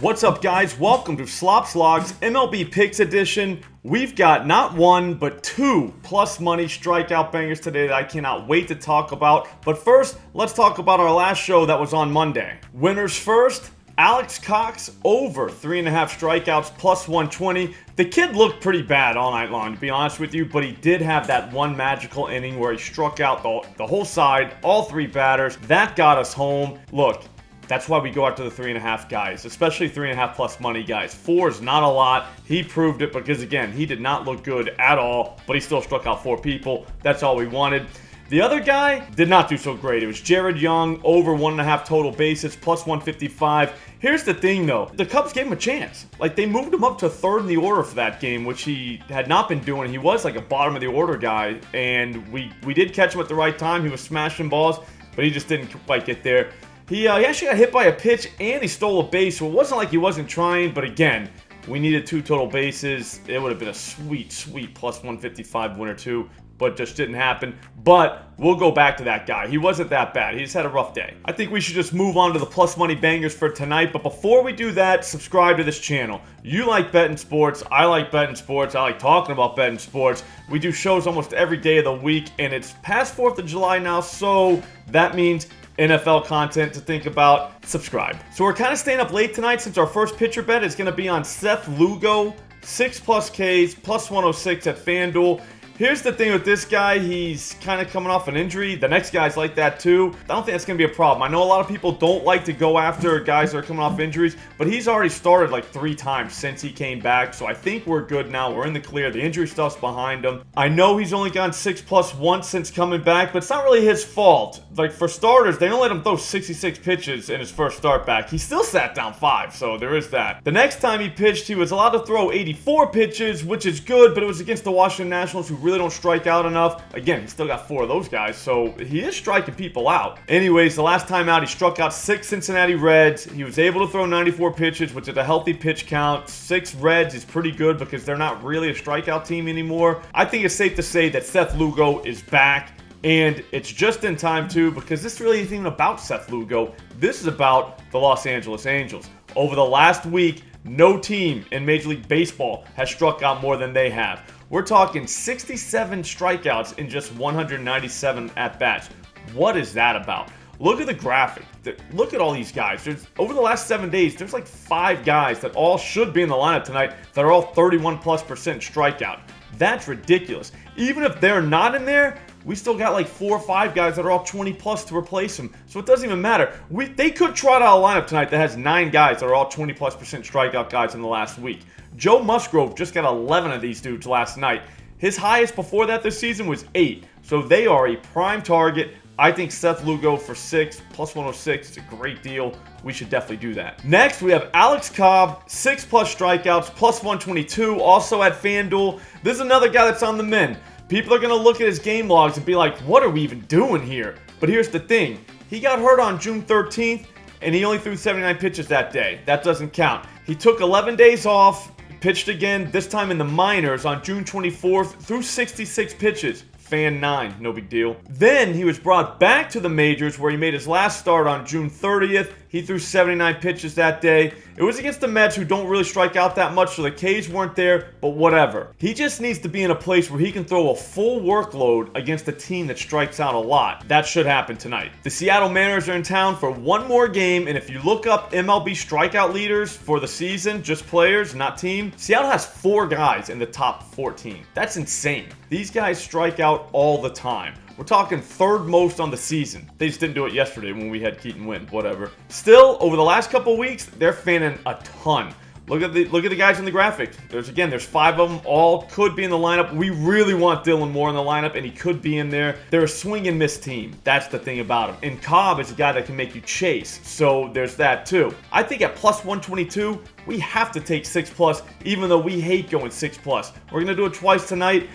What's up, guys? Welcome to Slop's Logs MLB Picks Edition. We've got not one, but two plus money strikeout bangers today that I cannot wait to talk about. But first, let's talk about our last show that was on Monday. Winners first, Alex Cox over 3.5 strikeouts plus 120. The kid looked pretty bad all night long, to be honest with you, but he did have that one magical inning where he struck out the whole side, all three batters. That got us home. Look, that's why we go after the 3.5 guys, especially 3.5 plus money guys. 4 is not a lot. He proved it because, again, he did not look good at all, but he still struck out 4 people. That's all we wanted. The other guy did not do so great. It was Jared Young, over 1.5 total bases, plus 155. Here's the thing, though. The Cubs gave him a chance. Like, they moved him up to third in the order for that game, which he had not been doing. He was like a bottom of the order guy, and we did catch him at the right time. He was smashing balls, but he just didn't quite get there. He actually got hit by a pitch, and he stole a base, so it wasn't like he wasn't trying, but again, we needed 2 total bases. It would have been a sweet, sweet plus 155 winner too, but just didn't happen. But we'll go back to that guy. He wasn't that bad. He just had a rough day. I think we should just move on to the plus money bangers for tonight, but before we do that, subscribe to this channel. You like betting sports. I like betting sports. I like talking about betting sports. We do shows almost every day of the week, and it's past 4th of July now, so that means NFL content to think about. Subscribe. So we're kind of staying up late tonight since our first pitcher bet is going to be on Seth Lugo, 6+ Ks, plus 106 at FanDuel. Here's the thing with this guy, he's kind of coming off an injury. The next guy's like that too. I don't think that's going to be a problem. I know a lot of people don't like to go after guys that are coming off injuries, but he's already started like 3 times since he came back, so I think we're good now. We're in the clear. The injury stuff's behind him. I know he's only gone 6+ once since coming back, but it's not really his fault. Like, for starters, they don't let him throw 66 pitches in his first start back. He still sat down 5, so there is that. The next time he pitched, he was allowed to throw 84 pitches, which is good, but it was against the Washington Nationals, who really don't strike out enough. Again, he still got 4 of those guys, so he is striking people out. Anyways, the last time out, he struck out 6 Cincinnati Reds. He was able to throw 94 pitches, which is a healthy pitch count. 6 Reds is pretty good because they're not really a strikeout team anymore. I think it's safe to say that Seth Lugo is back. And it's just in time, too, because this really isn't even about Seth Lugo. This is about the Los Angeles Angels. Over the last week, no team in Major League Baseball has struck out more than they have. We're talking 67 strikeouts in just 197 at-bats. What is that about? Look at the graphic. Look at all these guys. Over the last 7 days, there's like 5 guys that all should be in the lineup tonight that are all 31+% strikeout. That's ridiculous. Even if they're not in there, we still got like 4 or 5 guys that are all 20+ to replace them. So it doesn't even matter. They could trot out a lineup tonight that has 9 guys that are all 20+% strikeout guys in the last week. Joe Musgrove just got 11 of these dudes last night. His highest before that this season was 8. So they are a prime target. I think Seth Lugo for 6 plus 106 is a great deal. We should definitely do that. Next, we have Alex Cobb, 6+ strikeouts, plus 122, also at FanDuel. This is another guy that's on the mend. People are going to look at his game logs and be like, what are we even doing here? But here's the thing. He got hurt on June 13th, and he only threw 79 pitches that day. That doesn't count. He took 11 days off, pitched again, this time in the minors on June 24th, threw 66 pitches. Fan 9, no big deal. Then he was brought back to the majors where he made his last start on June 30th. He threw 79 pitches that day. It was against the Mets, who don't really strike out that much, so the Ks weren't there, but whatever. He just needs to be in a place where he can throw a full workload against a team that strikes out a lot. That should happen tonight. The Seattle Mariners are in town for one more game, and if you look up MLB strikeout leaders for the season, just players, not team, Seattle has 4 guys in the top 14. That's insane. These guys strike out all the time. We're talking 3rd most on the season. They just didn't do it yesterday when we had Keaton win, whatever. Still, over the last couple weeks, they're fanning a ton. Look at the guys in the graphic. There's 5 of them. All could be in the lineup. We really want Dylan Moore in the lineup, and he could be in there. They're a swing and miss team. That's the thing about him. And Cobb is a guy that can make you chase. So there's that too. I think at plus 122, we have to take 6+, even though we hate going 6+. We're going to do it twice tonight.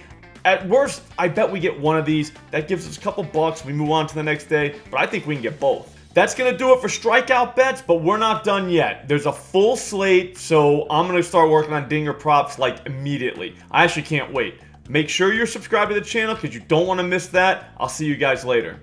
At worst, I bet we get one of these. That gives us a couple bucks. We move on to the next day, but I think we can get both. That's going to do it for strikeout bets, but we're not done yet. There's a full slate, so I'm going to start working on dinger props like immediately. I actually can't wait. Make sure you're subscribed to the channel because you don't want to miss that. I'll see you guys later.